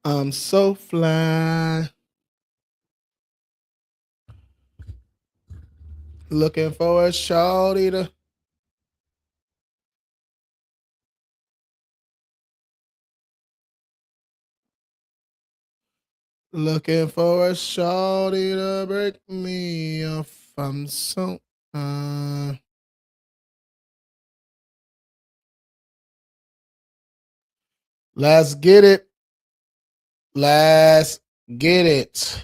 I'm so fly. Looking for a shawty to. Looking for a shawty to break me off. I'm so. Let's get it. Let's get it.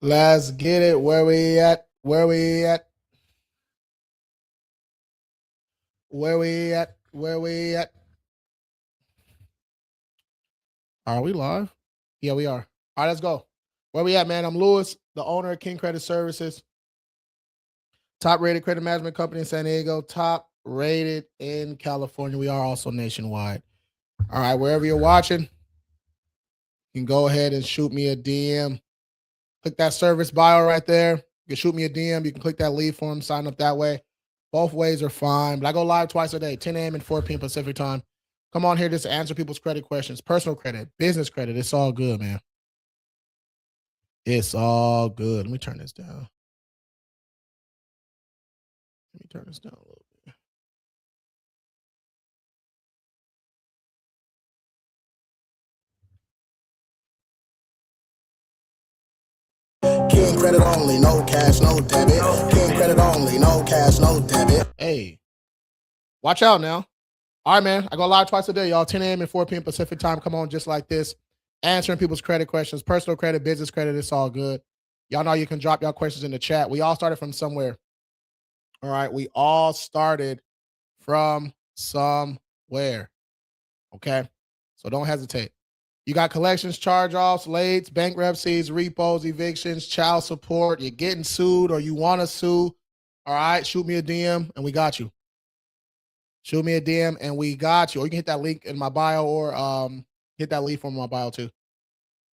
Let's get it. Where we at? Where we at? Where we at? Where we at? Are we live? Yeah, we are. All right, let's go. Where we at, man? I'm Lewis, the owner of King Credit Services. Top rated credit management company in San Diego. Top rated in California. We are also nationwide. All right, wherever you're watching, you can go ahead and shoot me a DM. Click that service bio right there. You can shoot me a DM. You can click that lead form, sign up that way. Both ways are fine. But I go live twice a day, 10 a.m. and 4 p.m. Pacific time. Come on here just to answer people's credit questions, personal credit, business credit. It's all good, man. It's all good. Let me turn this down. Let me turn this down a little bit. King credit only, no cash, no debit. King credit only, no cash, no debit. Hey, watch out now. All right, man. I go live twice a day, y'all. 10 a.m. and 4 p.m. Pacific time. Come on, just like this. Answering people's credit questions, personal credit, business credit. It's all good. Y'all know you can drop y'all questions in the chat. We all started from somewhere. All right. We all started from somewhere. Okay. So don't hesitate. You got collections, charge-offs, lates, bankruptcies, repos, evictions, child support. You're getting sued or you want to sue. All right. Shoot me a DM and we got you. Shoot me a DM and we got you. Or you can hit that link in my bio or hit that link from my bio too.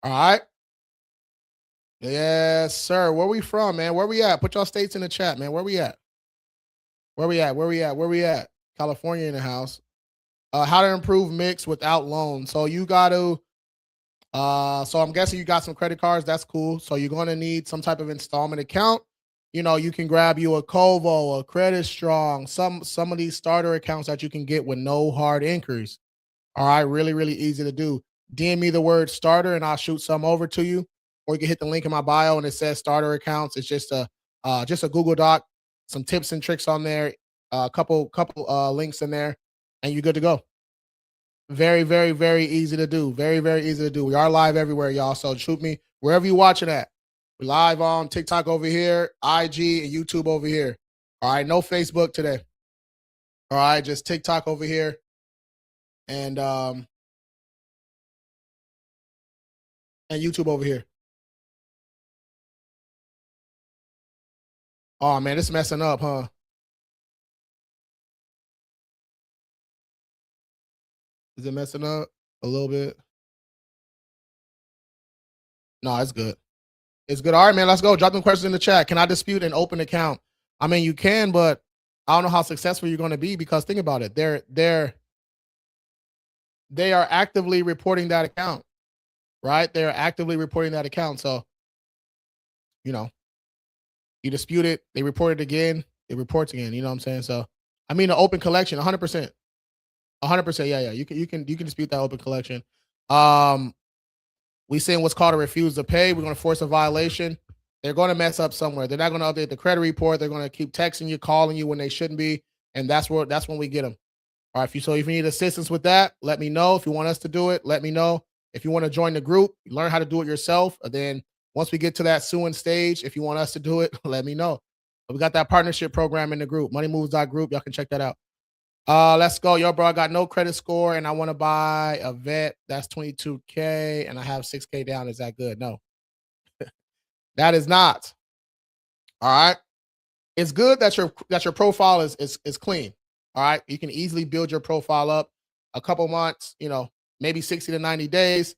All right. Yes, sir. Where we from, man? Where we at? Put y'all states in the chat, man. Where we at? Where we at? Where we at? Where we at? California in the house. How to improve mix without loans. So you got to so I'm guessing you got some credit cards. That's cool. So you're going to need some type of installment account. You know, you can grab you a Kovo, a Credit Strong, some of these starter accounts that you can get with no hard increase. All right, really, really easy to do. DM me the word starter and I'll shoot some over to you. Or you can hit the link in my bio and it says starter accounts. It's just a Google Doc, some tips and tricks on there, a couple links in there, and you're good to go. Very, very, very easy to do. Very, very easy to do. We are live everywhere, y'all. So shoot me wherever you're watching at. We're live on TikTok over here, IG, and YouTube over here. All right, no Facebook today. All right, just TikTok over here. And YouTube over here. Oh man, it's messing up, huh? Is it messing up a little bit? No, it's good. It's good. All right, man. Let's go. Drop them questions in the chat. Can I dispute an open account? I mean, you can, but I don't know how successful you're going to be because think about it. They are actively reporting that account, right? They're actively reporting that account. So, you know, you dispute it, they report it again, it reports again. You know what I'm saying? So, I mean, an open collection, 100%, 100%. Yeah, yeah. You can dispute that open collection. We send what's called a refuse to pay. We're going to force a violation. They're going to mess up somewhere. They're not going to update the credit report. They're going to keep texting you, calling you when they shouldn't be, and that's when we get them. All right. If you need assistance with that, let me know. If you want us to do it, let me know. If you want to join the group, learn how to do it yourself. And then once we get to that suing stage, if you want us to do it, let me know. But we got that partnership program in the group, moneymoves.group. Y'all can check that out. Let's go. Yo, bro, I got no credit score and I want to buy a vet. That's 22K and I have 6K down. Is that good? No, that is not. All right. It's good that your profile is clean. All right. You can easily build your profile up a couple months, maybe 60 to 90 days.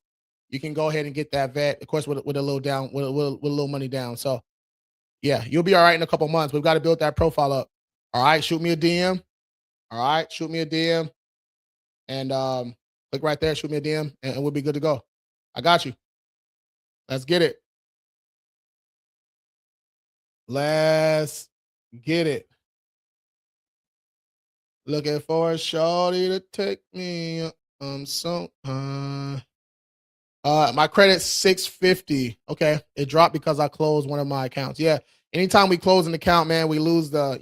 you can go ahead and get that vet, of course, with a little down, with a little money down. So yeah, you'll be all right in a couple months. We've got to build that profile up. All right, shoot me a DM. All right, shoot me a DM, and click right there, shoot me a DM, and we'll be good to go. I got you. Let's get it. Let's get it. Looking for a shorty to take me up. So my credit's 650. Okay. It dropped because I closed one of my accounts. Yeah. Anytime we close an account, man, we lose the,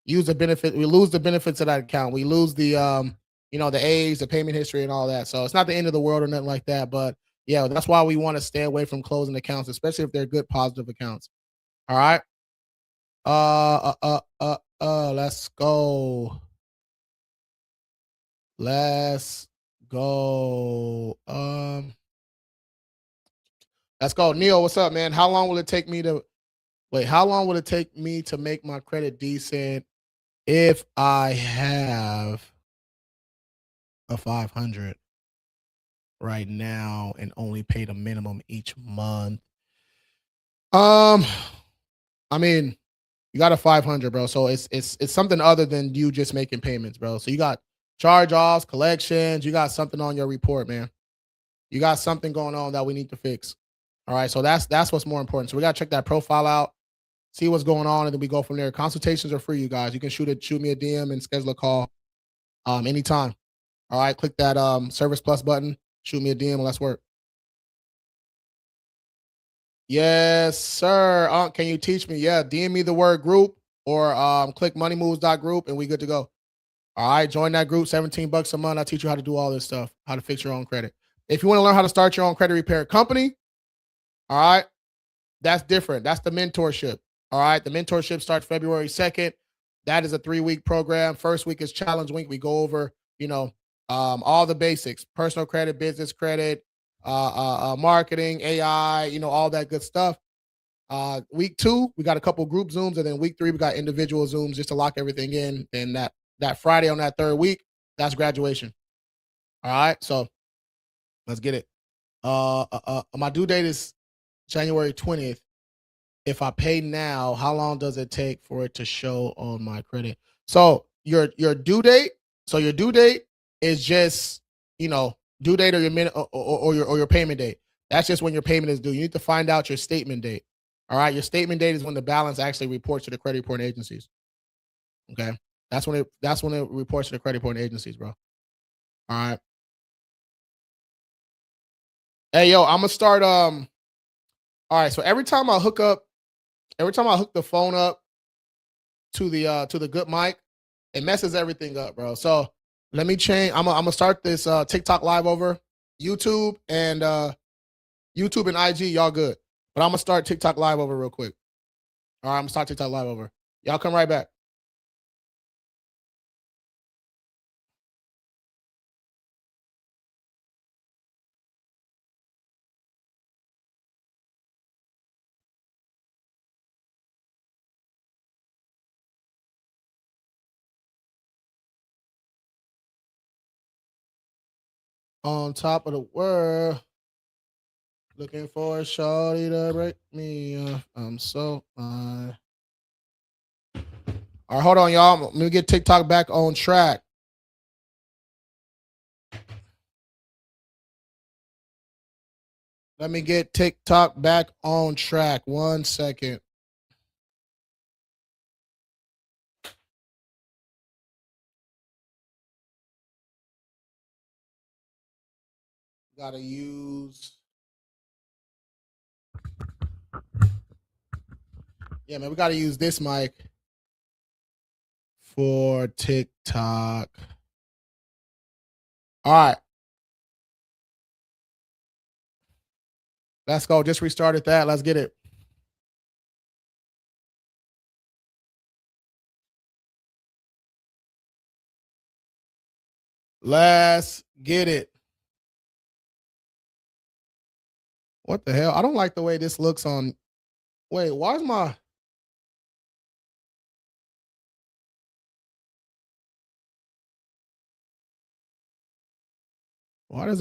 use the benefit. We lose the benefits of that account. We lose the the A's, the payment history and all that. So it's not the end of the world or nothing like that. But yeah, that's why we want to stay away from closing accounts, especially if they're good positive accounts. All right. Let's go. Let's go. Let's go. Neil, what's up, man? How long will it take me to how long will it take me to make my credit decent if I have a 500 right now and only pay the minimum each month? Um, I mean, you got a 500, bro. So it's something other than you just making payments, bro. So you got charge-offs, collections, you got something on your report, man. You got something going on that we need to fix. All right. So that's what's more important. So we gotta check that profile out, see what's going on, and then we go from there. Consultations are free, you guys. You can shoot me a DM and schedule a call anytime. All right, click that service plus button, shoot me a DM, and let's work. Yes, sir. Can you teach me? Yeah, DM me the word group or click moneymoves.group and we good to go. All right, join that group, 17 bucks a month. I'll teach you how to do all this stuff, how to fix your own credit. If you want to learn how to start your own credit repair company, all right, that's different. That's the mentorship. All right. The mentorship starts February 2nd. That is a 3-week program. First week is challenge week. We go over, all the basics, personal credit, business credit, marketing, AI, all that good stuff. Week 2, we got a couple group Zooms. And then week 3, we got individual Zooms just to lock everything in. And that Friday on that third week, that's graduation. All right. So let's get it. My due date is January 20th. If I pay now, how long does it take for it to show on my credit? So your due date, your due date is just, due date or your minute or your payment date. That's just when your payment is due. You need to find out your statement date. All right. Your statement date is when the balance actually reports to the credit reporting agencies. Okay. That's when it reports to the credit reporting agencies, bro. All right. Hey yo, I'm gonna start all right. So every time I hook the phone up to the good mic, it messes everything up, bro. So let me change. I'm gonna start this TikTok live over YouTube and IG. Y'all good, but I'm gonna start TikTok live over real quick. All right, I'm gonna start TikTok live over. Y'all come right back. On top of the world, looking for a shorty to break me off. I'm so all right, hold on, y'all. Let me get TikTok back on track. Let me get TikTok back on track. 1 second. Gotta use. Yeah, man, we gotta use this mic for TikTok. All right. Let's go. Just restarted that. Let's get it. Let's get it. What the hell? I don't like the way this looks on. Wait, why does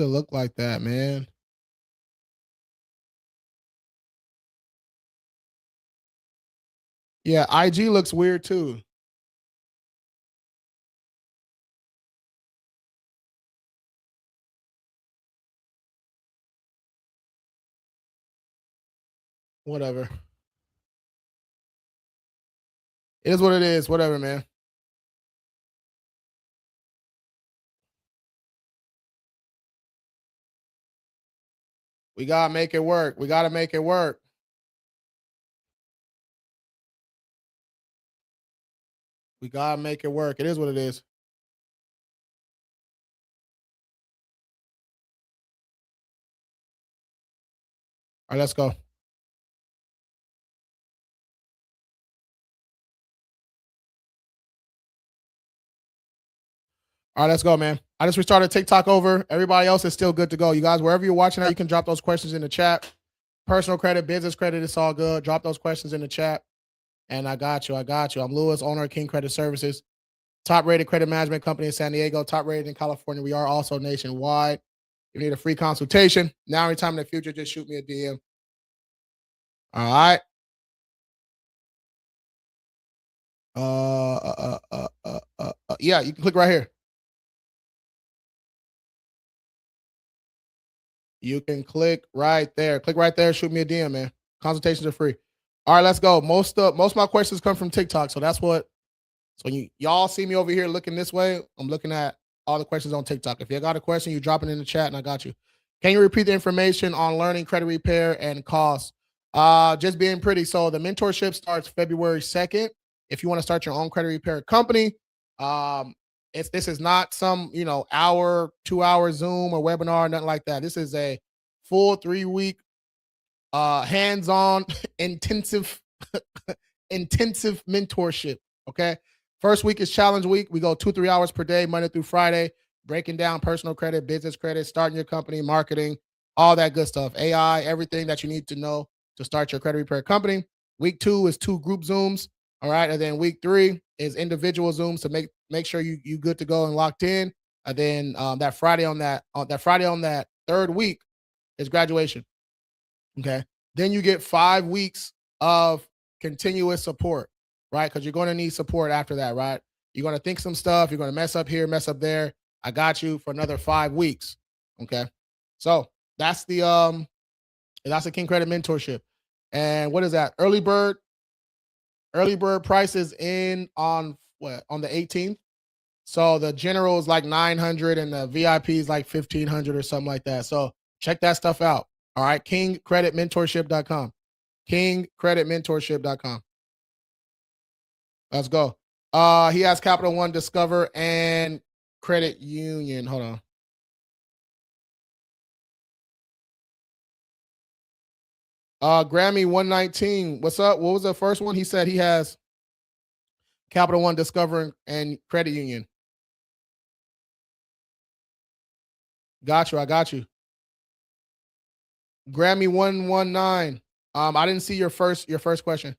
it look like that, man? Yeah, IG looks weird too. Whatever. It is what it is. Whatever, man. We gotta make it work. We gotta make it work. We gotta make it work. It is what it is. All right, let's go. All right, let's go, man. I just restarted TikTok over. Everybody else is still good to go. You guys, wherever you're watching at, you can drop those questions in the chat. Personal credit, business credit, it's all good. Drop those questions in the chat. And I got you. I got you. I'm Lewis, owner of King Credit Services, top rated credit management company in San Diego, top rated in California. We are also nationwide. If you need a free consultation, now anytime in the future, just shoot me a DM. All right. Yeah, you can click right here. You can click right there. Click right there. Shoot me a DM, man. Consultations are free. All right, let's go. Most of my questions come from TikTok, so that's what. So y'all see me over here looking this way. I'm looking at all the questions on TikTok. If you got a question, you drop it in the chat, and I got you. Can you repeat the information on learning credit repair and costs? Just being pretty. So the mentorship starts February 2nd. If you want to start your own credit repair company, um, if this is not some hour, 2 hour Zoom or webinar, nothing like that. This is a full 3 week hands-on intensive intensive mentorship. Okay. First week is challenge week. We go 2-3 hours per day, Monday through Friday, breaking down personal credit, business credit, starting your company, marketing, all that good stuff. AI, everything that you need to know to start your credit repair company. Week 2 is 2 group Zooms. All right. And then week 3 is individual Zooms to make sure you good to go and locked in. And then that Friday on that third week is graduation. Okay. Then you get 5 weeks of continuous support, right? Because you're going to need support after that, right? You're going to think some stuff. You're going to mess up here, mess up there. I got you for another 5 weeks. Okay. So that's the King Credit Mentorship. And what is that? Early bird price is in on what on the 18th. So the general is like 900 and the VIP is like 1500 or something like that. So check that stuff out. All right. KingCreditMentorship.com. KingCreditMentorship.com. Let's go. He has Capital One, Discover, and Credit Union. Hold on. Grammy 119. What's up? What was the first one? He said he has Capital One, Discover, and Credit Union. Got you. I got you. Grammy 119. I didn't see your first question.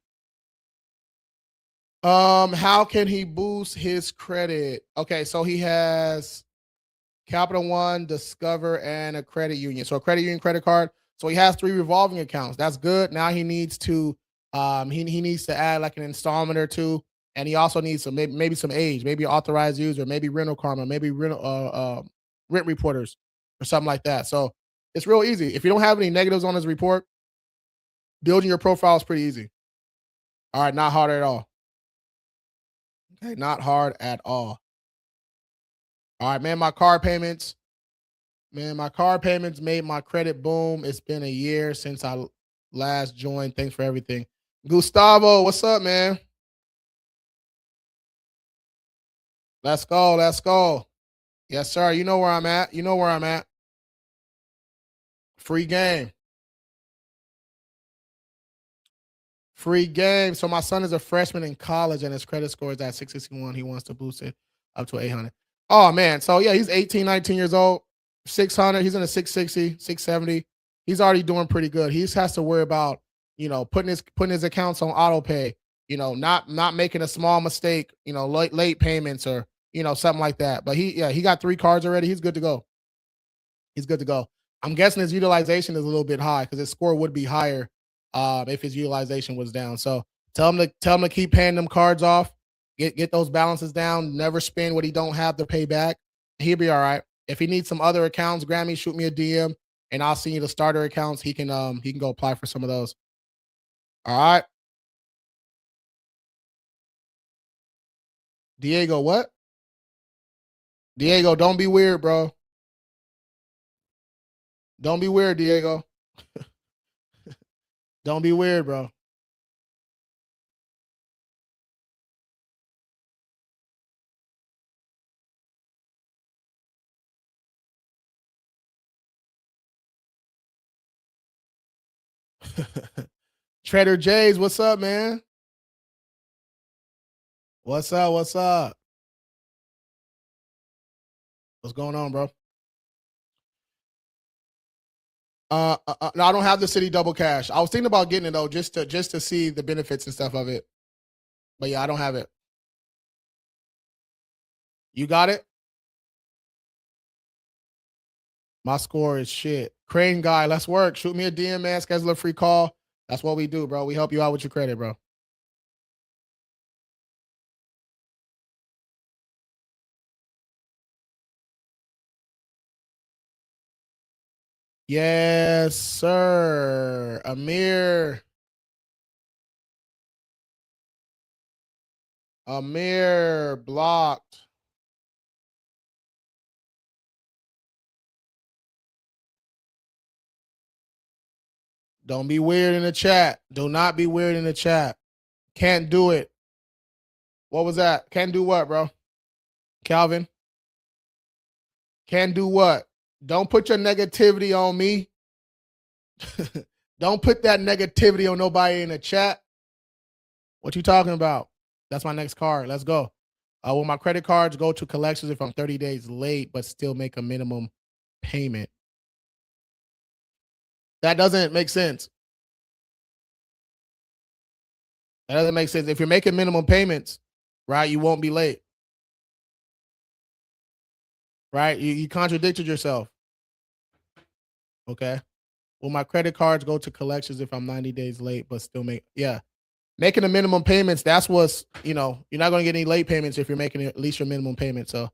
How can he boost his credit? Okay, so he has Capital One, Discover, and a credit union. So a credit union credit card. So he has 3 revolving accounts. That's good. Now he needs to he needs to add like an installment or two, and he also needs some maybe some age, maybe authorized user, maybe rental karma, maybe rent reporters or something like that. So it's real easy. If you don't have any negatives on his report, building your profile is pretty easy. All right, not hard at all. Okay, not hard at all. All right, man. My car payments made my credit boom. It's been a year since I last joined. Thanks for everything. Gustavo, what's up, man? Let's go. Let's go. Yes, sir. You know where I'm at. You know where I'm at. Free game. Free game. So my son is a freshman in college and his credit score is at 661. He wants to boost it up to 800. Oh man. So yeah, he's 18, 19 years old. 600. He's in a 660, 670. He's already doing pretty good. He just has to worry about, putting his accounts on auto pay, not making a small mistake, late payments or, something like that. But he got 3 cards already. He's good to go. He's good to go. I'm guessing his utilization is a little bit high because his score would be higher if his utilization was down. So Tell him to keep paying them cards off. Get those balances down. Never spend what he don't have to pay back. He'll be all right. If he needs some other accounts, Grammy, shoot me a DM and I'll send you the starter accounts. He can go apply for some of those. All right. Diego, what? Diego, don't be weird, bro. Don't be weird, Diego. Don't be weird, bro. Trader J's, what's up, man? What's up? What's up? What's going on, bro? No, I don't have the city double cash. I was thinking about getting it though, just to see the benefits and stuff of it. But yeah, I don't have it. You got it? My score is shit. Crane guy, let's work. Shoot me a DM, man. Schedule a free call. That's what we do, bro. We help you out with your credit, bro. Yes, sir. Amir. Amir blocked. Don't be weird in the chat. Do not be weird in the chat. Can't do it. What was that? Can't do what, bro? Calvin? Can do what? Don't put your negativity on me. Don't put that negativity on nobody in the chat. What you talking about? That's my next card. Let's go. Will my credit cards go to collections if I'm 30 days late but still make a minimum payment? That doesn't make sense. That doesn't make sense. If you're making minimum payments, right, you won't be late. Right? You contradicted yourself. Okay. Will my credit cards go to collections if I'm 90 days late but still make, yeah. Making the minimum payments, that's what's, you're not going to get any late payments if you're making at least your minimum payment. So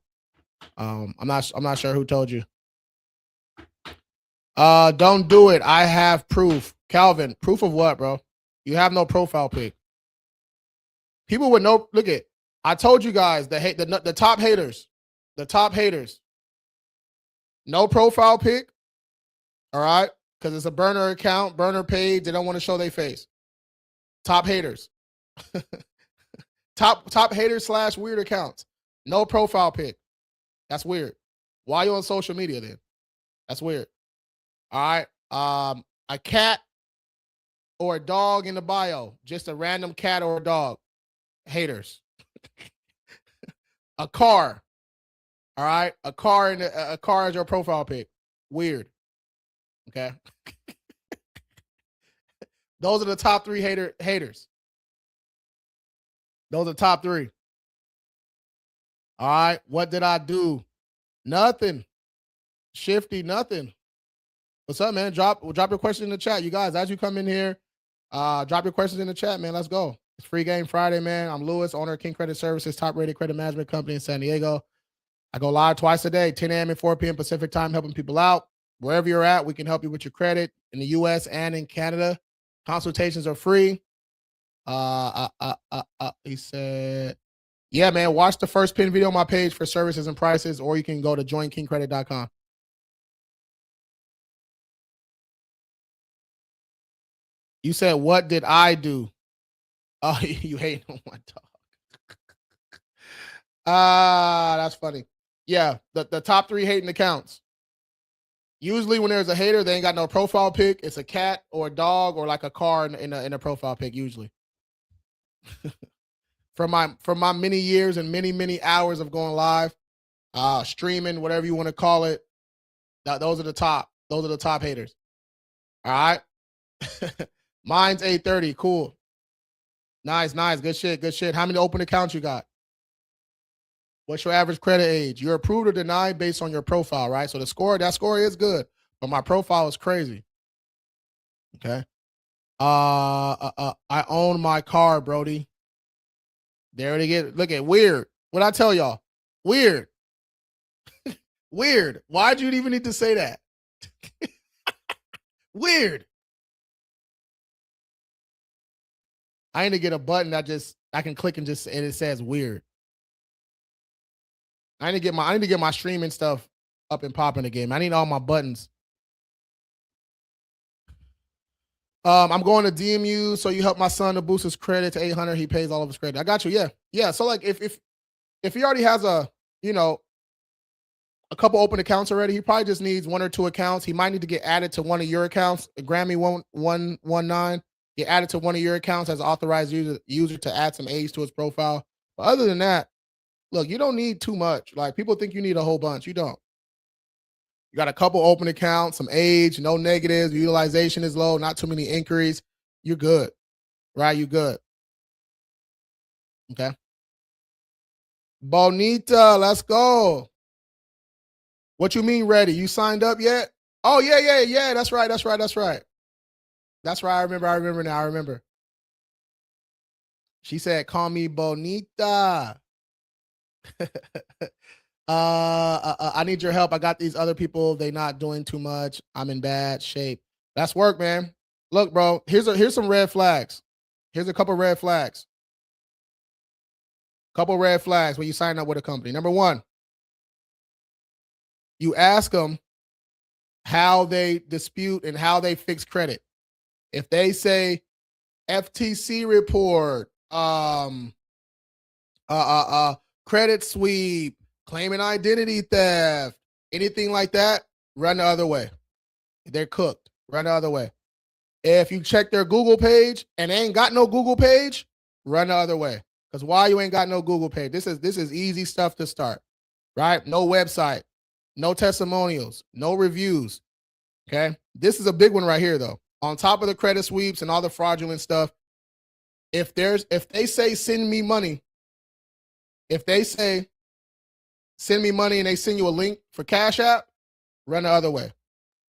I'm not sure who told you. Don't do it. I have proof. Calvin, proof of what, bro? You have no profile pic. People would know. Look at, I told you guys the top haters. The top haters. No profile pic. All right. Because it's a burner account, burner page. They don't want to show their face. Top haters. top haters / weird accounts. No profile pic. That's weird. Why you on social media then? That's weird. All right. A cat or a dog in the bio. Just a random cat or a dog. Haters. A car. All right. A car is your profile pic. Weird. Okay. Those are the top 3 haters. Those are top 3. All right. What did I do? Nothing. Shifty, nothing. What's up, man? Drop your question in the chat. You guys, as you come in here, drop your questions in the chat, man. Let's go. It's Free Game Friday, man. I'm Lewis, owner of King Credit Services, top-rated credit management company in San Diego. I go live twice a day, 10 a.m. and 4 p.m. Pacific time, helping people out. Wherever you're at, we can help you with your credit in the U.S. and in Canada. Consultations are free. He said, yeah, man, watch the first pin video on my page for services and prices, or you can go to joinkingcredit.com. You said, what did I do? Oh, you hate on my dog. That's funny. Yeah, the top 3 hating accounts. Usually when there's a hater, they ain't got no profile pic. It's a cat or a dog or like a car in a profile pic usually. From my many years and many hours of going live, streaming, whatever you want to call it, those are the top. Those are the top haters. All right. Mine's 830. Cool. Nice. Good shit. How many open accounts you got? What's your average credit age? You're approved or denied based on your profile, right? So that score is good, but my profile is crazy. Okay. I own my car, Brody. There it get. Look at weird. What I tell y'all? Weird. Weird. Why'd you even need to say that? Weird. I need to get a button that just I can click and it says weird. I need to get my streaming stuff up and popping again. I need all my buttons. I'm going to DMU, so you help my son to boost his credit to 800. He pays all of his credit. I got you. Yeah, yeah. So like, if he already has you know a couple open accounts already, he probably just needs one or two accounts. He might need to get added to one of your accounts. Grammy 1119. Get added to one of your accounts as authorized user to add some age to his profile. But other than that, look, you don't need too much. Like people think you need a whole bunch. You don't. You got a couple open accounts, some age, no negatives, utilization is low, not too many inquiries. You're good, right? You good. Okay. Bonita, let's go. What you mean ready? You signed up yet? Oh, yeah, yeah, yeah. That's right. That's right. That's right. That's right. I remember. I remember now. I remember. She said, call me Bonita. I need your help. I got these other people. They not doing too much. I'm in bad shape. That's work, man. Look, bro. Here's some red flags. Here's a couple red flags. Couple red flags when you sign up with a company. Number one, you ask them how they dispute and how they fix credit. If they say FTC report, credit sweep, claiming identity theft, anything like that, run the other way. They're cooked. Run the other way. If you check their Google page and they ain't got no Google page, run the other way. Because why you ain't got no Google page? This is easy stuff to start, right? No website, no testimonials, no reviews. Okay. This is a big one right here, though. On top of the credit sweeps and all the fraudulent stuff, if they say send me money, if they say send me money and they send you a link for Cash App, run the other way.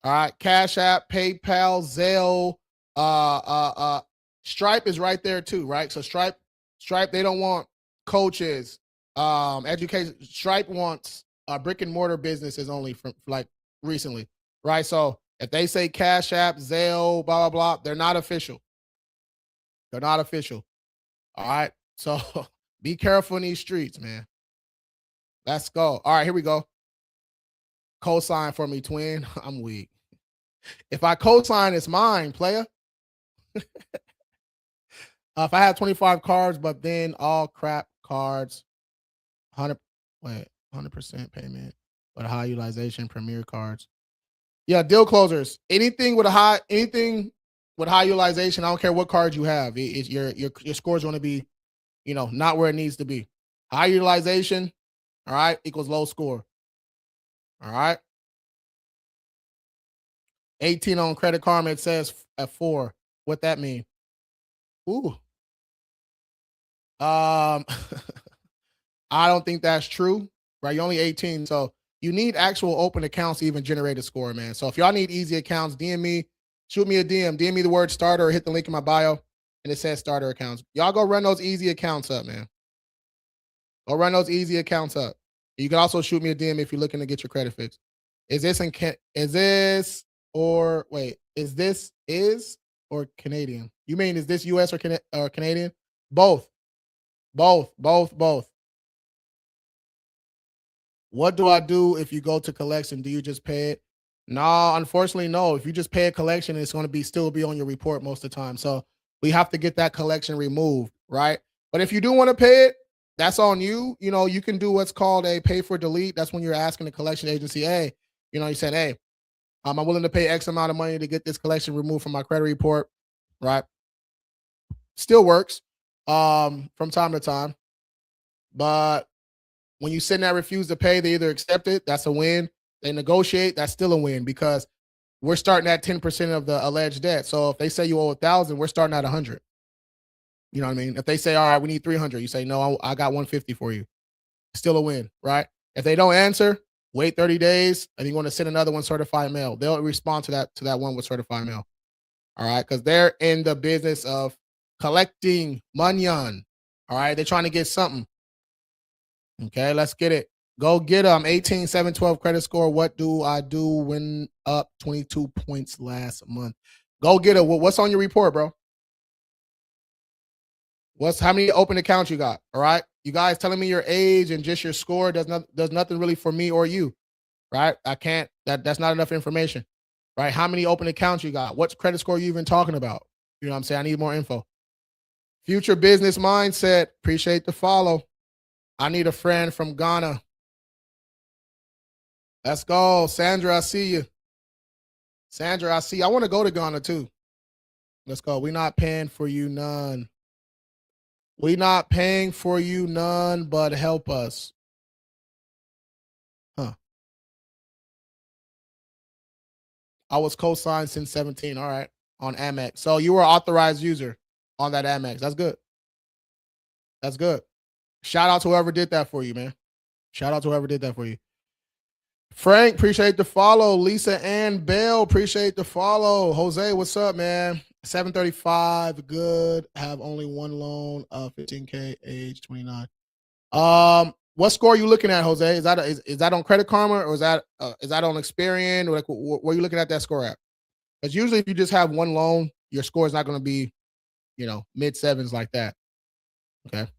All right. Cash App, PayPal, Zelle, Stripe is right there too, right? So Stripe, they don't want coaches, education. Stripe wants brick and mortar businesses only from like recently, right? So if they say Cash App, Zelle, blah, blah, blah, they're not official. They're not official. All right. So be careful in these streets, man. Let's go. All right, here we go. Co-sign for me, twin. I'm weak. If I co-sign, it's mine, player. If I have 25 cards, but then all crap cards, 100% payment, but high utilization, premier cards. Yeah, deal closers. Anything with high utilization, I don't care what cards you have. Your score is going to be, not where it needs to be. High utilization, all right, equals low score. All right. 18 on Credit Karma, it says at 4. What that mean? Ooh. I don't think that's true, right? You're only 18, so you need actual open accounts to even generate a score, man. So if y'all need easy accounts, DM me, shoot me a DM me the word starter, or hit the link in my bio, and it says starter accounts. Y'all go run those easy accounts up, man. Go run those easy accounts up. You can also shoot me a DM if you're looking to get your credit fixed. Is this or Canadian? You mean is this US or Canadian? Both. Both. What do I do if you go to collection? Do you just pay it? No, unfortunately, no. If you just pay a collection, it's going to still be on your report most of the time. So we have to get that collection removed, right? But if you do want to pay it, that's on you. You can do what's called a pay for delete. That's when you're asking the collection agency, hey, you said, hey, I'm willing to pay X amount of money to get this collection removed from my credit report, right? Still works from time to time. But when you send that refuse to pay, they either accept it, that's a win. They negotiate, that's still a win because we're starting at 10% of the alleged debt. So if they say you owe 1,000, we're starting at 100. You know what I mean? If they say, all right, we need 300, you say, no, I got 150 for you. Still a win, right? If they don't answer, wait 30 days, and you want to send another one certified mail. They'll respond to that one with certified mail. All right, because they're in the business of collecting money on. All right, they're trying to get something. Okay, let's get it. Go get them. 18, 712 credit score. What do I do when up 22 points last month? Go get it. What's on your report, bro? What's how many open accounts you got? All right. You guys telling me your age and just your score does nothing really for me or you, right? I can't that's not enough information. Right? How many open accounts you got? What's credit score you even talking about? You know what I'm saying? I need more info. Future business mindset. Appreciate the follow. I need a friend from Ghana. Let's go. Sandra, I see you. Sandra, I see you. I want to go to Ghana too. Let's go. We not paying for you none. We not paying for you none, but help us. Huh. I was co-signed since 17. All right. On Amex. So you were an authorized user on that Amex. That's good. That's good. Shout out to whoever did that for you, man. Shout out to whoever did that for you. Frank, appreciate the follow. Lisa Ann Bell, appreciate the follow. Jose, what's up, man? 735, good. Have only one loan, 15K, age 29. What score are you looking at, Jose? Is that on Credit Karma or is that on Experian? Or like, where are you looking at that score at? Because usually, if you just have one loan, your score is not going to be, mid sevens like that. Okay.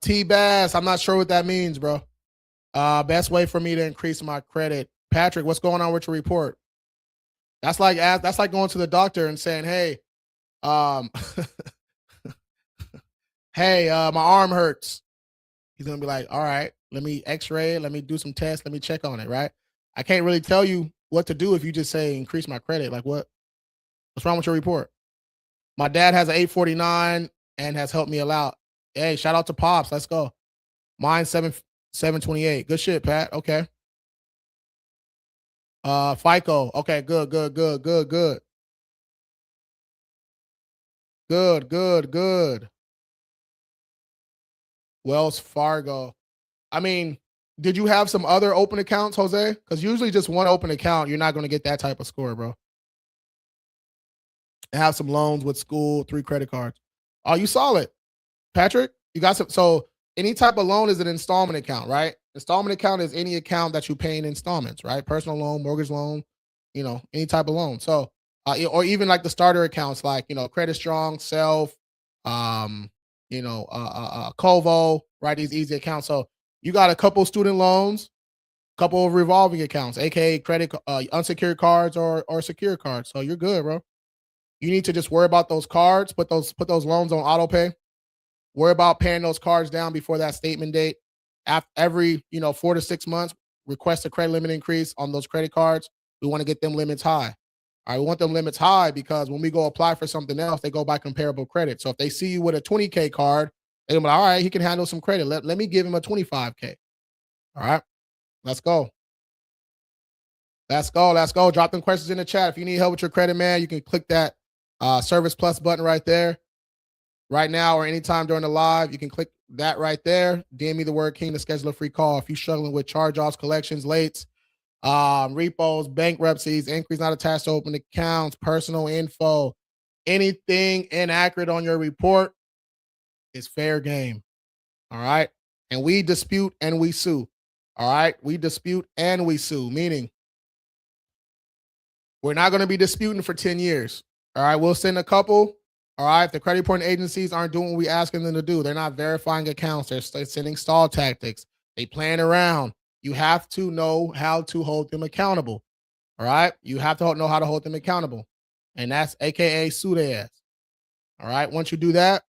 T Bass, I'm not sure what that means, bro. Best way for me to increase my credit. Patrick, what's going on with your report? That's like going to the doctor and saying, "Hey, um, hey, my arm hurts." He's gonna be like, "All right, let me X-ray it, let me do some tests, let me check on it." Right? I can't really tell you what to do if you just say increase my credit. Like, what's wrong with your report? My dad has an 849 and has helped me a lot. Hey, shout out to Pops. Let's go. Mine 728. Good shit, Pat. Okay. FICO. Okay, good, good, good, good, good. Good, good, good. Wells Fargo. I mean, did you have some other open accounts, Jose? Because usually just one open account, you're not going to get that type of score, bro. And have some loans with school, 3 credit cards. Oh, you solid. Patrick, you got some. So any type of loan is an installment account, right? Installment account is any account that you pay in installments, right? Personal loan, mortgage loan, any type of loan. So, or even like the starter accounts, like Credit Strong, Self, um, Covo, right? These easy accounts. So you got a couple student loans, couple of revolving accounts, aka credit, unsecured cards or secure cards. So you're good, bro. You need to just worry about those cards, put those loans on auto pay. Worry about paying those cards down before that statement date. After every 4 to 6 months, request a credit limit increase on those credit cards. We want to get them limits high. All right, we want them limits high because when we go apply for something else, they go by comparable credit. So if they see you with a 20K card, they're like, all right, he can handle some credit. Let me give him a 25K. All right, let's go. Let's go. Let's go. Drop them questions in the chat. If you need help with your credit, man, you can click that Service Plus button right there. Right now or anytime during the live, you can click that right there. DM me the word King to schedule a free call. If you're struggling with charge-offs, collections, lates, repos, bankruptcies, inquiries not attached to open accounts, personal info, anything inaccurate on your report is fair game. All right. And we dispute and we sue. All right. We dispute and we sue, meaning we're not going to be disputing for 10 years. All right. We'll send a couple. All right. If the credit reporting agencies aren't doing what we're asking them to do, they're not verifying accounts. They're sending stall tactics. They playing around. You have to know how to hold them accountable. All right. You have to know how to hold them accountable. And that's AKA sue their ass. All right. Once you do that,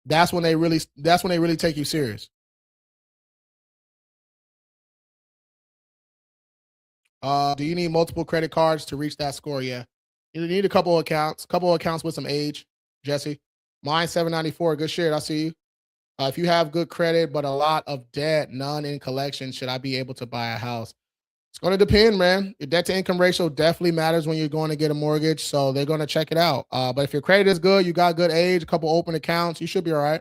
that's when they really take you serious. Do you need multiple credit cards to reach that score? Yeah. You need a couple accounts with some age, Jesse. Mine 794. Good shit. I see you. If you have good credit but a lot of debt, none in collection, should I be able to buy a house? It's going to depend, man. Your debt to income ratio definitely matters when you're going to get a mortgage, so they're going to check it out. But if your credit is good, you got good age, a couple open accounts, you should be all right.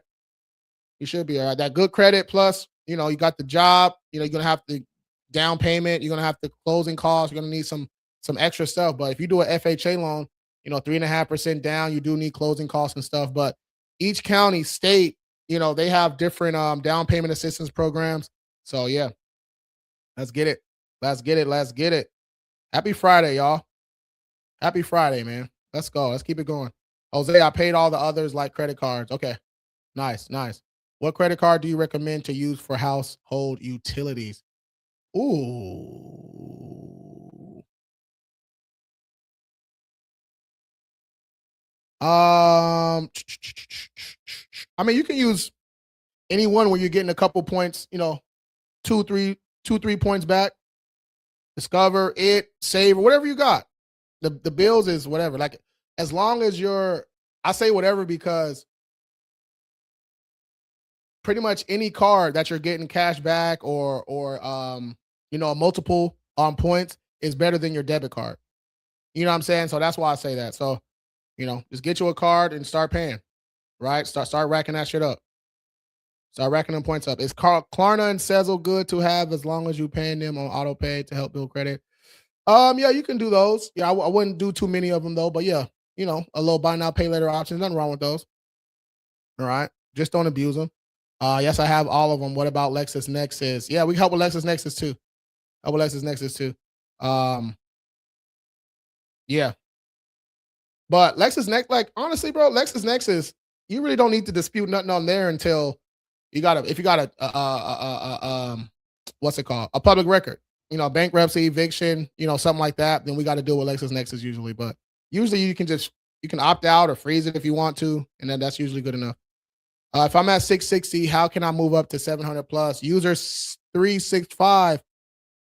You should be all right. That good credit plus, you got the job, you're going to have the down payment, you're going to have the closing costs, you're going to need some some extra stuff. But if you do an FHA loan, 3.5% down, you do need closing costs and stuff. But each county, state, they have different down payment assistance programs. So yeah, let's get it. Let's get it. Let's get it. Happy Friday, y'all. Happy Friday, man. Let's go. Let's keep it going. Jose, I paid all the others like credit cards. Okay. Nice, nice. What credit card do you recommend to use for household utilities? Ooh. I mean, you can use any one where you're getting a couple points, two, three, 2, 3 points back. Discover it, save, whatever you got. The bills is whatever. Like as long as I say whatever because pretty much any card that you're getting cash back or a multiple points is better than your debit card. You know what I'm saying? So that's why I say that. So, just get you a card and start paying. Right? Start racking that shit up. Start racking them points up. Is Klarna and Sezzle good to have as long as you're paying them on auto pay to help build credit? Yeah, you can do those. Yeah, I wouldn't do too many of them though. But yeah, a little buy now, pay later options. Nothing wrong with those. All right, just don't abuse them. Yes, I have all of them. What about LexisNexis? Yeah, we help with LexisNexis too. Help with LexisNexis too. Yeah, but LexisNexis, like honestly, bro, LexisNexis, you really don't need to dispute nothing on there until if you got what's it called? A public record, bankruptcy, eviction, something like that, then we got to deal with LexisNexis usually. But usually you can opt out or freeze it if you want to, and then that's usually good enough. If I'm at 660, how can I move up to 700 plus? User 365,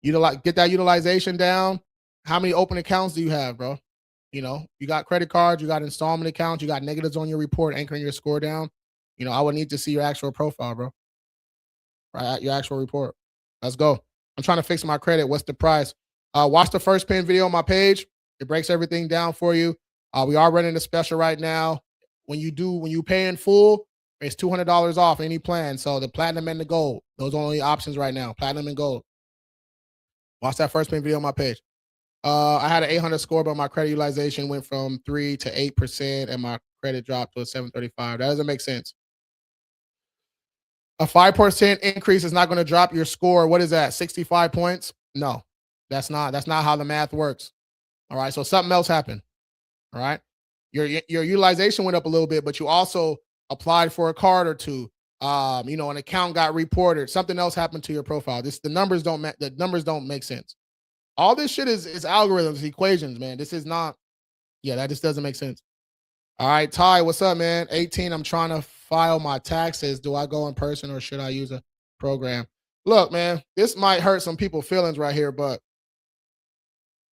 get that utilization down. How many open accounts do you have, bro? You got credit cards, you got installment accounts, you got negatives on your report, anchoring your score down. I would need to see your actual profile, bro. Right, your actual report. Let's go. I'm trying to fix my credit. What's the price? Watch the first pin video on my page. It breaks everything down for you. We are running a special right now. When you pay in full, it's $200 off any plan. So the platinum and the gold, those are only options right now. Platinum and gold. Watch that first pin video on my page. I had an 800 score, but my credit utilization went from 3 to 8%, and my credit dropped to a 735. That doesn't make sense. A 5% increase is not going to drop your score. What is that? 65 points? No, that's not how the math works. All right. So something else happened. All right. Your utilization went up a little bit, but you also applied for a card or two. An account got reported. Something else happened to your profile. The numbers don't make sense. All this shit is algorithms, equations, man. This is not. Yeah, that just doesn't make sense. All right, Ty, what's up, man? 18. I'm trying to file my taxes. Do I go in person or should I use a program? Look, man, this might hurt some people's feelings right here, but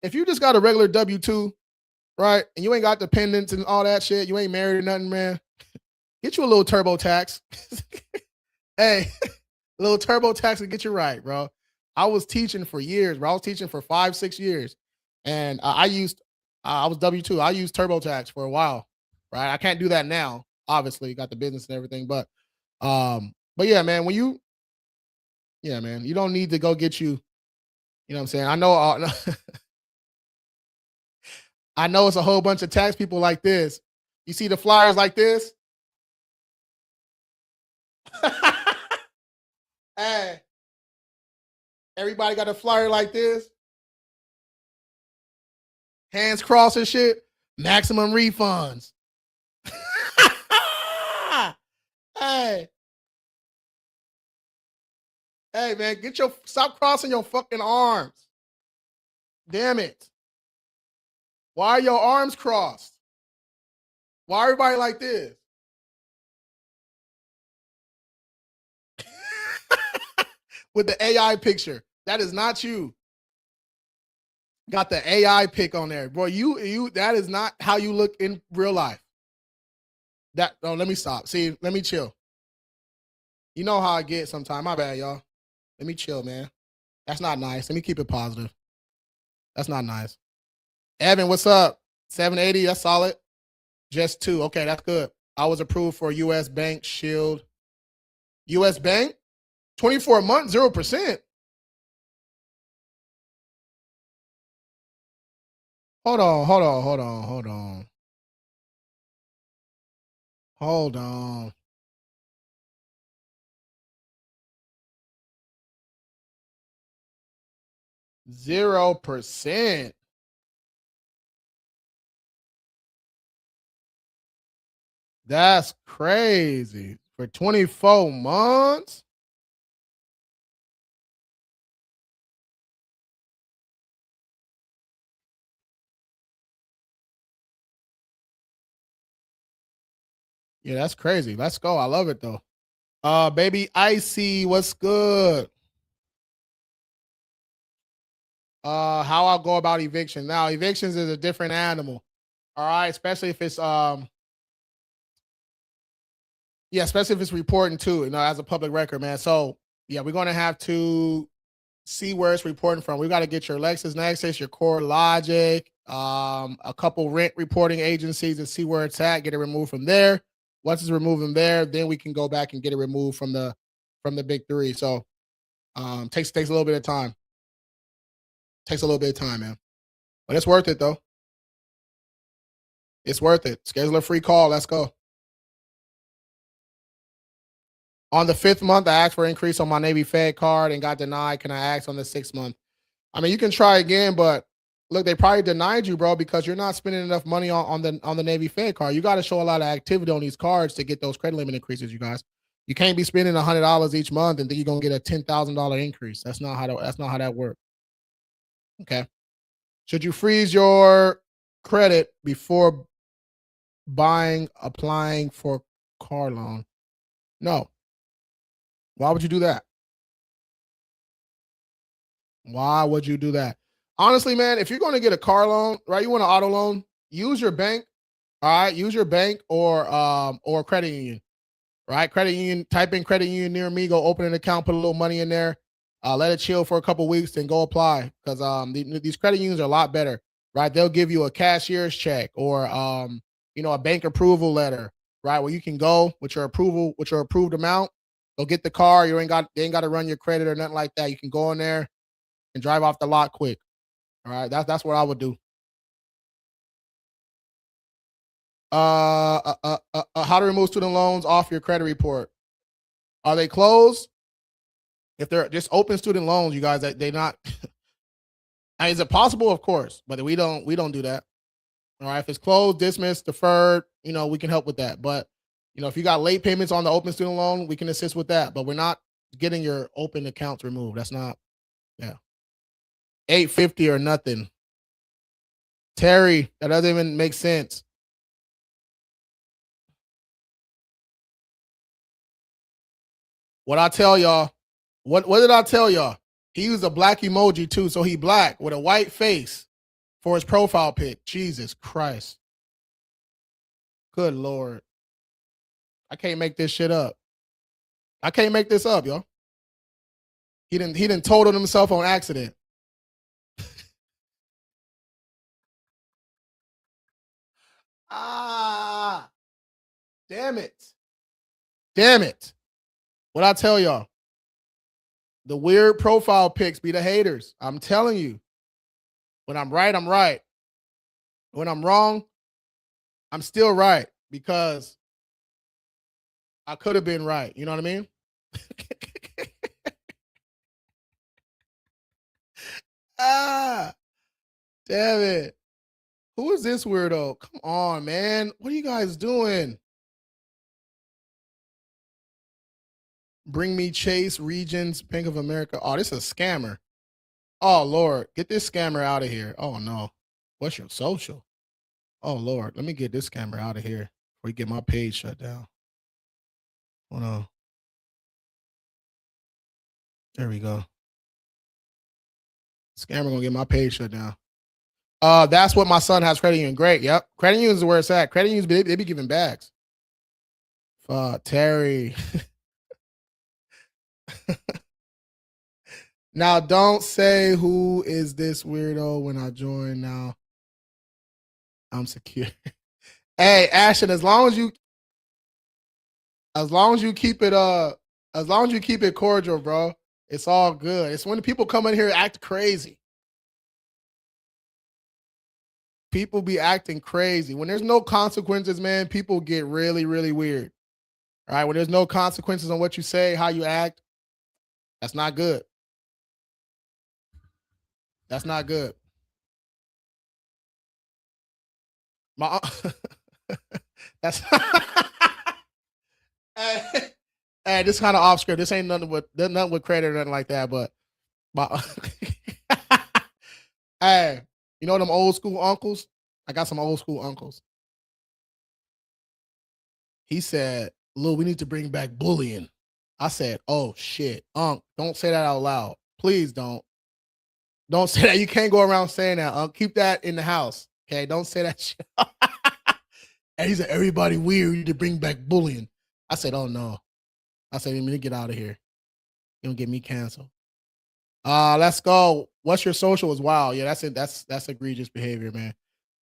if you just got a regular W-2, right, and you ain't got dependents and all that shit, you ain't married or nothing, man, get you a little TurboTax. Hey, a little TurboTax will get you right, bro. I was teaching for years, bro. I was teaching for 5-6 years, and I was W-2. I used TurboTax for a while, right? I can't do that now. Obviously, got the business and everything, but yeah, man. You don't need to go get you. You know what I'm saying? I know. I know it's a whole bunch of tax people like this. You see the flyers like this? Hey, everybody got a flyer like this? Hands crossed and shit. Maximum refunds. Hey. Hey, man, stop crossing your fucking arms. Damn it. Why are your arms crossed? Why everybody like this? With the AI picture. That is not you. Got the AI pic on there. Boy, that is not how you look in real life. Let me stop. See, let me chill. You know how I get sometimes. My bad, y'all. Let me chill, man. That's not nice. Let me keep it positive. That's not nice. Evan, what's up? 780, that's solid. Just 2. Okay, that's good. I was approved for U.S. Bank Shield. U.S. Bank? 24 months, 0%. Hold on, hold on, hold on, hold on. Hold on. %0. That's crazy. For 24 months? Yeah, that's crazy. Let's go. I love it though. Baby Icy, what's good? How I'll go about eviction. Now, evictions is a different animal. All right, especially if it's yeah, especially if it's reporting too, as a public record, man. So yeah, we're gonna have to see where it's reporting from. We got to get your LexisNexis, your Core Logic, a couple rent reporting agencies and see where it's at. Get it removed from there. Once it's removed from there, then we can go back and get it removed from the big three. So takes a little bit of time. Takes a little bit of time, man. But it's worth it though. It's worth it. Schedule a free call. Let's go. On the 5th month, I asked for an increase on my Navy Fed card and got denied. Can I ask on the 6th month? I mean, you can try again, but look, they probably denied you, bro, because you're not spending enough money on the Navy Fed card. You got to show a lot of activity on these cards to get those credit limit increases, you guys. You can't be spending $100 each month and think you're gonna get a $10,000 increase. That's not how that works. Okay. Should you freeze your credit before applying for car loan? No. Why would you do that? Why would you do that? Honestly, man, if you're going to get a car loan, right? You want an auto loan, use your bank. All right, use your bank or credit union. Right, credit union. Type in credit union near me. Go open an account. Put a little money in there. Let it chill for a couple weeks, then go apply because these credit unions are a lot better. Right, they'll give you a cashier's check or a bank approval letter. Right, where you can go with your approved amount. Go get the car. They ain't got to run your credit or nothing like that. You can go in there and drive off the lot quick. All right, that's what I would do. How to remove student loans off your credit report? Are they closed? If they're just open student loans, you guys, they not. Is it possible? Of course, but we don't do that. All right, if it's closed, dismissed, deferred, we can help with that. But if you got late payments on the open student loan, we can assist with that. But we're not getting your open accounts removed. That's not. Yeah, 850 or nothing. Terry, that doesn't even make sense. What I tell y'all? What did I tell y'all? He used a black emoji too, so he black with a white face for his profile pic. Jesus Christ. Good Lord. I can't make this shit up. I can't make this up, y'all. He didn't totaled himself on accident. Ah, damn it. Damn it. What I tell y'all? The weird profile pics be the haters. I'm telling you. When I'm right, I'm right. When I'm wrong, I'm still right because I could have been right. You know what I mean? Ah, damn it. Who is this weirdo? Come on, man. What are you guys doing? Bring me Chase, Regions, Bank of America. Oh, this is a scammer. Oh, Lord. Get this scammer out of here. Oh, no. What's your social? Oh, Lord. Let me get this scammer out of here before you get my page shut down. Hold on. There we go. Scammer gonna get my page shut down. That's what my son has credit union. Great. Yep. Credit union is where it's at. Credit unions, they be giving bags. Terry. Now, don't say who is this weirdo when I join now. I'm secure. Hey, Ashton, as long as you keep it cordial, bro, it's all good. It's when the people come in here and act crazy. People be acting crazy. When there's no consequences, man, people get really, really weird. All right. When there's no consequences on what you say, how you act, that's not good. That's not good. My that's hey, hey, this kind of off script. This ain't nothing with credit or nothing like that. But my hey, you know them old school uncles? I got some old school uncles. He said, "Lou, we need to bring back bullying." I said, "Oh shit, Unc, don't say that out loud. Please don't. Don't say that. You can't go around saying that. Unc. Keep that in the house. Okay, don't say that shit." And he said, "Everybody weird. We need to bring back bullying." I said, "Oh no." I said, "You need to get out of here. You don't get me canceled." Let's go. What's your social as well? Yeah, that's it. That's egregious behavior, man.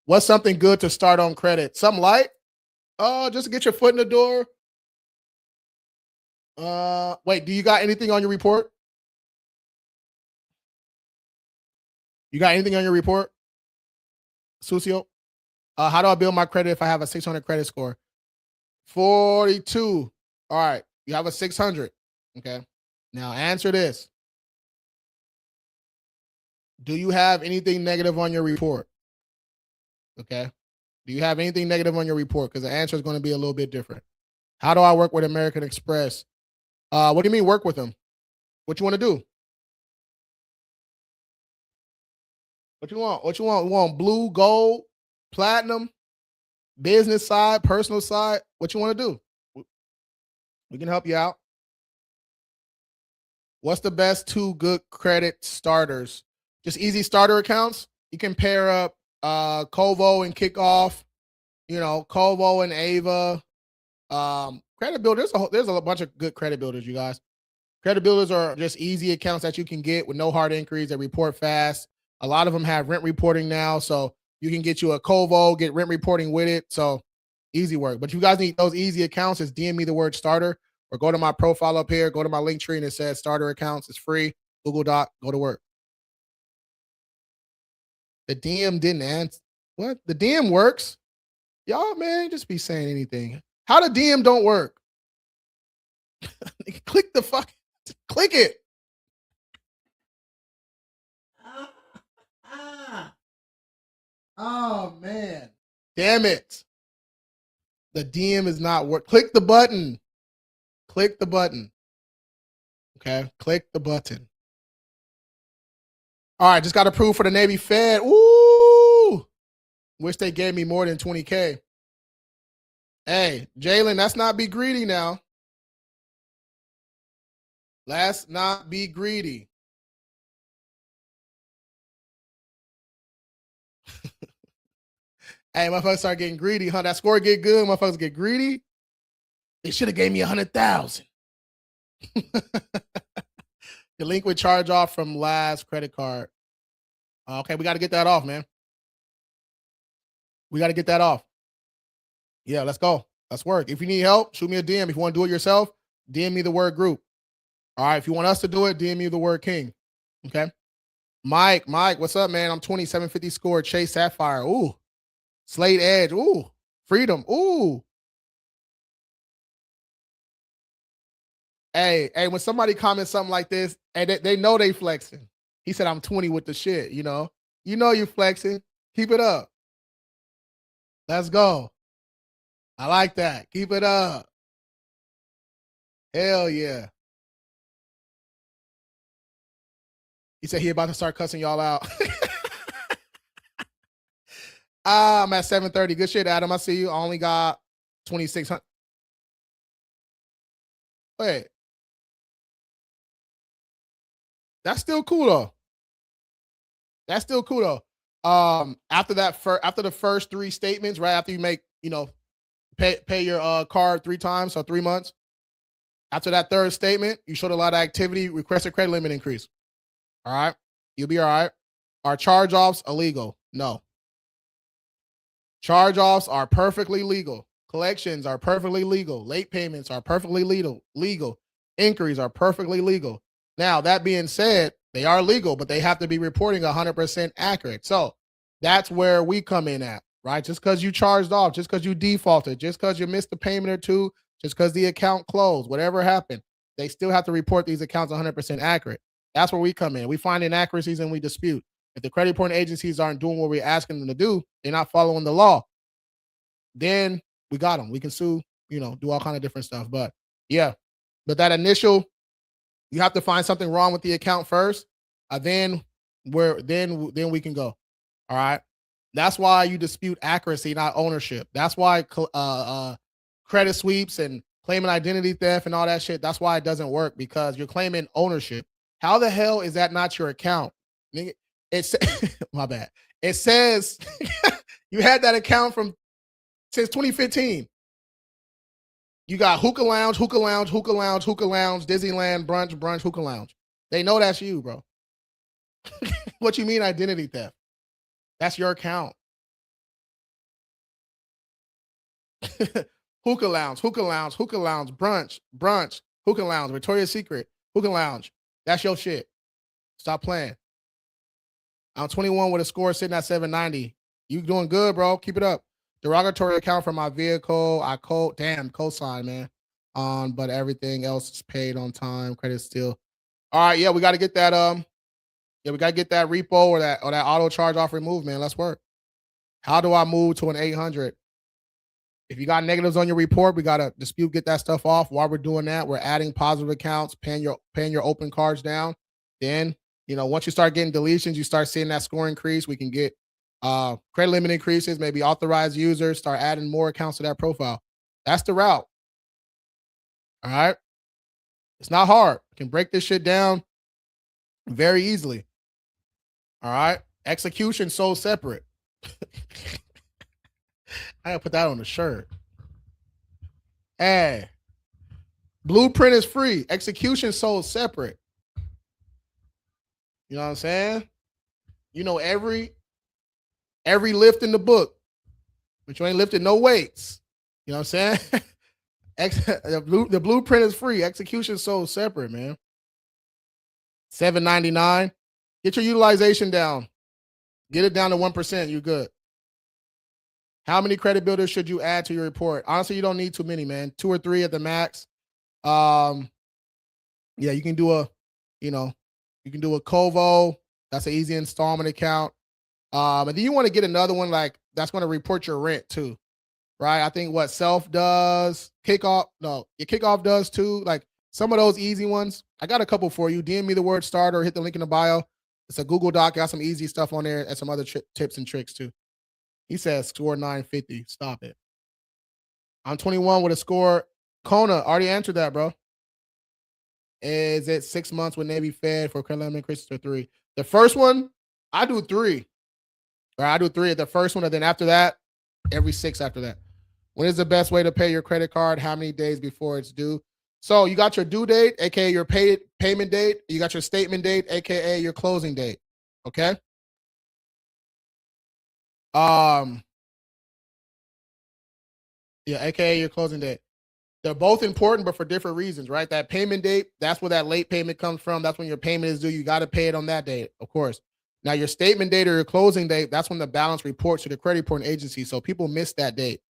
What's something good to start on credit? Something light? Just to get your foot in the door. Wait, do you got anything on your report? You got anything on your report, Sucio? How do I build my credit if I have a 600 credit score? 42. All right. You have a 600. Okay. Now answer this. Do you have anything negative on your report? Okay. Do you have anything negative on your report? Because the answer is going to be a little bit different. How do I work with American Express? What do you mean work with them? What you want to do? What you want? What you want? You want blue, gold, platinum, business side, personal side? What you want to do? We can help you out. What's the best two good credit starters? Just easy starter accounts. You can pair up Kovo and Kickoff. You know, Kovo and Ava. Credit builders. There's a bunch of good credit builders, you guys. Credit builders are just easy accounts that you can get with no hard inquiries that report fast. A lot of them have rent reporting now, so you can get you a Kovo, get rent reporting with it. So easy work. But if you guys need those easy accounts, just DM me the word starter or go to my profile up here, go to my link tree and it says starter accounts. It's free. Google Doc, go to work. The DM didn't answer. What? The DM works. Y'all, man, just be saying anything. How the DM don't work? Click the fuck. Click it. Oh man. Damn it. The DM is not work. Click the button. Click the button. Okay. Click the button. All right. Just got approved for the Navy Fed. Ooh. Wish they gave me more than 20K. Hey, Jalen, let's not be greedy now. Let's not be greedy. Hey, motherfuckers start getting greedy, huh? That score get good, motherfuckers get greedy. They should have gave me 100,000. Delinquent charge off from last credit card. Okay, we got to get that off, man. We got to get that off. Yeah, let's go. Let's work. If you need help, shoot me a DM. If you want to do it yourself, DM me the word group. All right. If you want us to do it, DM me the word king. Okay. Mike, what's up, man? I'm 2750 score. Chase Sapphire. Ooh. Slate Edge. Ooh. Freedom. Ooh. Hey, when somebody comments something like this, and they know they flexing. He said, I'm 20 with the shit, you know. You know you flexing. Keep it up. Let's go. I like that. Keep it up. Hell yeah. He said he about to start cussing y'all out. I'm at 730. Good shit, Adam. I see you. I only got 2,600. Wait. That's still cool though. That's still cool though. After the first three statements, right after you make, pay your card 3 times, so 3 months. After that third statement, you showed a lot of activity, request a credit limit increase. All right. You'll be all right. Are charge-offs illegal? No. Charge-offs are perfectly legal. Collections are perfectly legal. Late payments are perfectly legal. Inquiries are perfectly legal. Now, that being said, they are legal, but they have to be reporting 100% accurate. So That's where we come in at, right? Just because you charged off, just because you defaulted, just because you missed a payment or two, just because the account closed, whatever happened, they still have to report these accounts 100% accurate. That's where we come in. We find inaccuracies and we dispute. If the credit reporting agencies aren't doing what we're asking them to do, they're not following the law, then we got them. We can sue, do all kind of different stuff. But yeah, but that initial, you have to find something wrong with the account first. Then then we can go. All right. That's why you dispute accuracy, not ownership. That's why credit sweeps and claiming identity theft and all that shit. That's why it doesn't work, because you're claiming ownership. How the hell is that not your account? Nigga, it's my bad. It says you had that account from since 2015. You got hookah lounge, hookah lounge, hookah lounge, hookah lounge, Disneyland, brunch, hookah lounge. They know that's you, bro. What you mean identity theft? That's your account. Hookah lounge, hookah lounge, hookah lounge, brunch, hookah lounge, Victoria's Secret, hookah lounge. That's your shit. Stop playing. I'm 21 with a score sitting at 790. You doing good, bro. Keep it up. Derogatory account for my vehicle. I cosign, man. But everything else is paid on time. Credit still. All right, yeah, we got to get that. We got to get that repo or that auto charge off removed, man. Let's work. How do I move to an 800? If you got negatives on your report, we got to dispute, get that stuff off. While we're doing that, we're adding positive accounts, paying your open cards down. Then, once you start getting deletions, you start seeing that score increase. We can get credit limit increases, maybe authorized users, start adding more accounts to that profile. That's the route. All right. It's not hard. You can break this shit down very easily. All right. Execution sold separate. I gotta put that on the shirt. Hey. Blueprint is free. Execution sold separate. You know what I'm saying? Every lift in the book, but you ain't lifted no weights. You know what I'm saying? The blueprint is free. Execution sold separate, man. $7.99. Get your utilization down. Get it down to 1%. You good. How many credit builders should you add to your report? Honestly, you don't need too many, man. 2 or 3 at the max. Yeah, you can do a Kovo. That's an easy installment account. And then you want to get another one like that's going to report your rent too, right? I think what Self does, Kickoff does too. Like some of those easy ones. I got a couple for you. DM me the word starter, hit the link in the bio. It's a Google Doc. Got some easy stuff on there and some other tips and tricks too. He says score 950. Stop it. I'm 21 with a score. Kona, already answered that, bro. Is it 6 months with Navy Fed for credit limit increases or 3? The first one, I do 3. Or I do 3 at the first one, and then after that, every 6 after that. When is the best way to pay your credit card? How many days before it's due? So you got your due date, aka your payment date. You got your statement date, aka your closing date. Okay. Yeah, aka your closing date. They're both important, but for different reasons, right? That payment date, that's where that late payment comes from. That's when your payment is due. You got to pay it on that date, of course. Now, your statement date or your closing date, that's when the balance reports to the credit reporting agency. So people miss that date.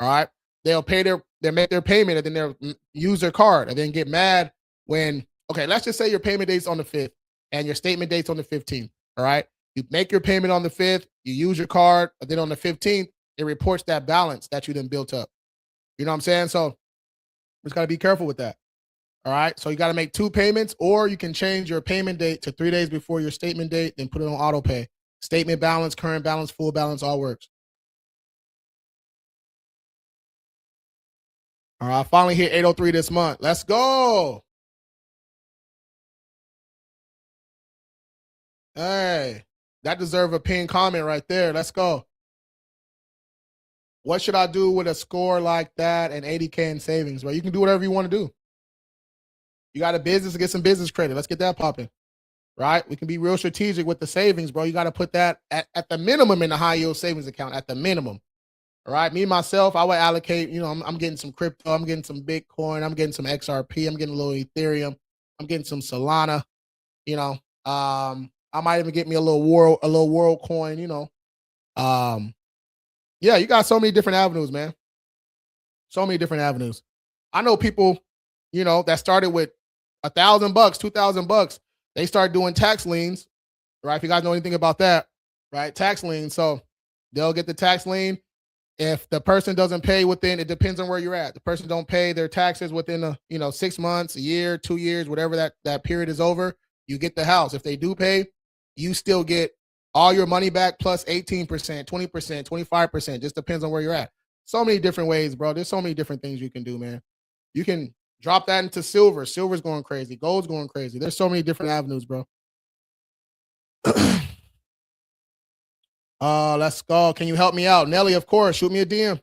All right. They'll make their payment and then they'll use their card and then get mad when, okay, let's just say your payment date's on the 5th and your statement date's on the 15th. All right. You make your payment on the 5th, you use your card, and then on the 15th, it reports that balance that you then built up. You know what I'm saying? So just got to be careful with that. All right. So you got to make 2 payments, or you can change your payment date to 3 days before your statement date, then put it on auto pay. Statement balance, current balance, full balance, all works. All right. I finally hit 803 this month. Let's go. Hey, that deserves a pinned comment right there. Let's go. What should I do with a score like that and 80K in savings? Well, you can do whatever you want to do. You got a business, get some business credit. Let's get that popping. Right? We can be real strategic with the savings, bro. You got to put that at the minimum in the high yield savings account, at the minimum. All right. Me, myself, I would allocate, I'm getting some crypto, I'm getting some Bitcoin, I'm getting some XRP, I'm getting a little Ethereum, I'm getting some Solana, I might even get me a little world coin, Um, yeah, you got so many different avenues, man. So many different avenues. I know people, that started with $1,000, $2,000. They start doing tax liens, right? If you guys know anything about that, right? Tax liens. So they'll get the tax lien. If the person doesn't pay within, it depends on where you're at. The person don't pay their taxes within 6 months, a year, 2 years, whatever that period is over, you get the house. If they do pay, you still get all your money back plus 18%, 20%, 25%. Just depends on where you're at. So many different ways, bro. There's so many different things you can do, man. You can drop that into silver. Silver's going crazy. Gold's going crazy. There's so many different avenues, bro. Let's go. Can you help me out? Nelly, of course. Shoot me a DM.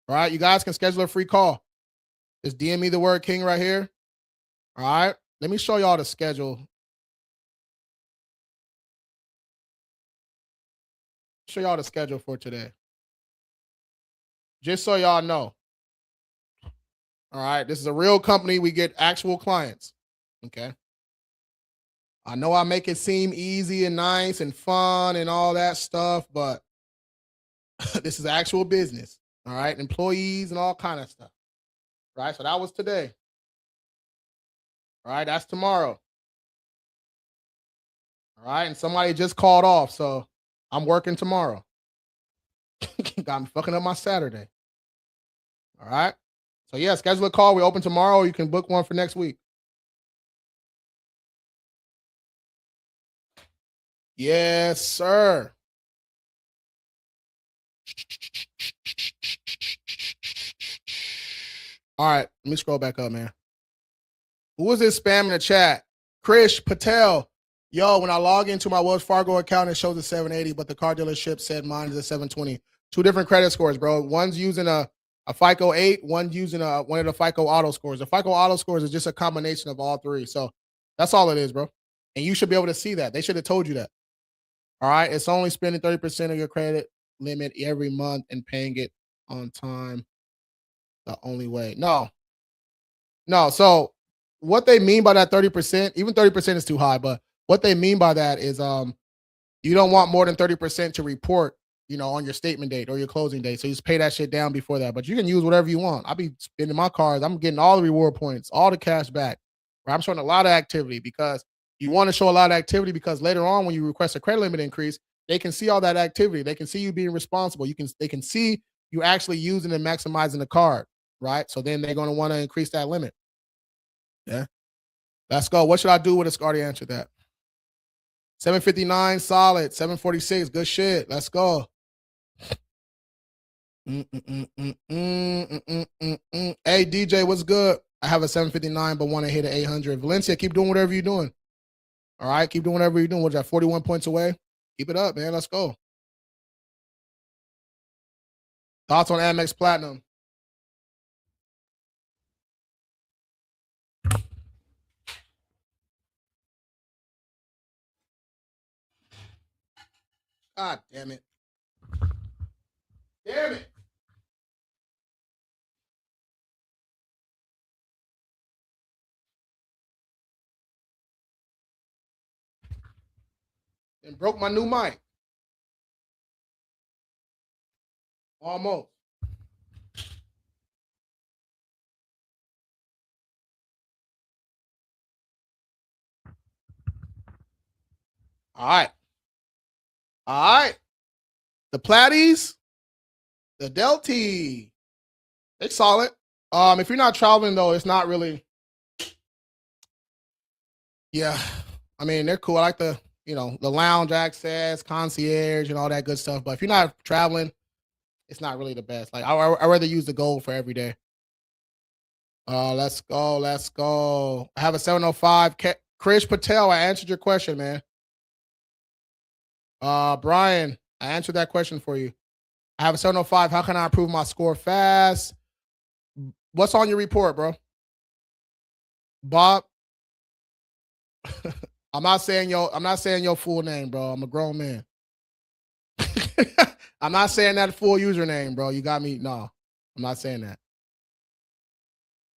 All right. You guys can schedule a free call. Just DM me the word king right here. All right. Let me show y'all the schedule. Show y'all the schedule for today. Just so y'all know. All right. This is a real company. We get actual clients. Okay. I know I make it seem easy and nice and fun and all that stuff, but this is actual business. All right. Employees and all kind of stuff. Right. So that was today. All right. That's tomorrow. All right. And somebody just called off. So I'm working tomorrow. Got me fucking up my Saturday. All right. So yeah, schedule a call. We open tomorrow. You can book one for next week. Yes, sir. All right. Let me scroll back up, man. Who was this spam in the chat? Krish Patel. Yo, when I log into my Wells Fargo account, it shows a 780, but the car dealership said mine is a 720. Two different credit scores, bro. One's using a FICO 8, one's using one of the FICO auto scores. The FICO auto scores is just a combination of all three. So that's all it is, bro. And you should be able to see that. They should have told you that. All right. It's only spending 30% of your credit limit every month and paying it on time. The only way. No. So what they mean by that 30%, even 30% is too high, but what they mean by that is you don't want more than 30% to report, on your statement date or your closing date. So you just pay that shit down before that. But you can use whatever you want. I'll be spending my cards. I'm getting all the reward points, all the cash back. Right? I'm showing a lot of activity because you want to show a lot of activity because later on when you request a credit limit increase, they can see all that activity. They can see you being responsible. They can see you actually using and maximizing the card. Right. So then they're going to want to increase that limit. Yeah. Let's go. What should I do with a already answered that? 759 solid. 746. Good shit. Let's go. Hey DJ, what's good? I have a 759, but want to hit an 800. Valencia, keep doing whatever you're doing. All right, keep doing whatever you're doing. What's that? 41 points away. Keep it up, man. Let's go. Thoughts on Amex Platinum? God damn it. Damn it. And broke my new mic. Almost. All right. All right. The Platties, the Delty. It's solid. If you're not traveling though, it's not really. Yeah. I mean, they're cool. I like the lounge access, concierge, and all that good stuff. But if you're not traveling, it's not really the best. Like I rather use the gold for every day. Let's go. Let's go. I have a 705. Krish Patel, I answered your question, man. Brian, I answered that question for you. I have a 705. How can I improve my score fast? What's on your report, bro? Bob. I'm not saying your full name, bro. I'm a grown man. I'm not saying that full username, bro. You got me. No, I'm not saying that.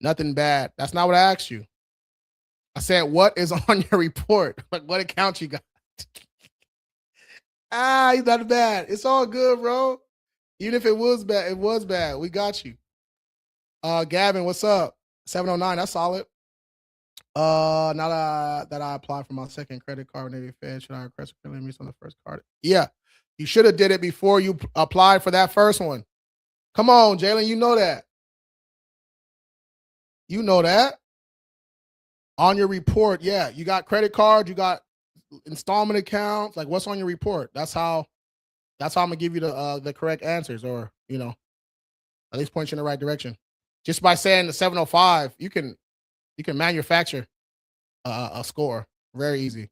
Nothing bad. That's not what I asked you. I said, what is on your report? Like, what account you got? Ah, he's not bad. It's all good, bro. Even if it was bad, it was bad. We got you. Gavin, what's up? 709, that's solid. Now that I applied for my second credit card with Navy Fed, should I request a credit limit on the first card? Yeah, you should have did it before you applied for that first one. Come on, Jalen, you know that. You know that. On your report, yeah, you got credit cards, you got installment accounts. Like, what's on your report? That's how I'm gonna give you the correct answers, or at least point you in the right direction. Just by saying the 705, you can manufacture a score very easy.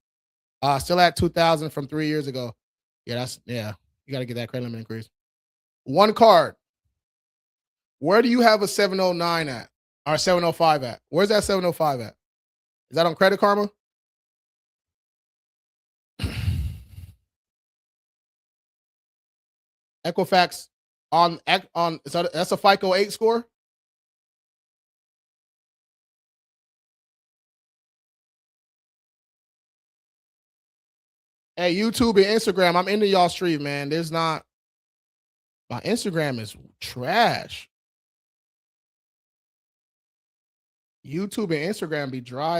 Still at 2,000 from 3 years ago. Yeah. You got to get that credit limit increase. One card. Where do you have a 709 at? Or 705 at? Where's that 705 at? Is that on Credit Karma? Equifax on so that's a FICO 8 score. Hey, YouTube and Instagram, I'm into y'all stream, man. There's not My Instagram is trash. YouTube and Instagram be dry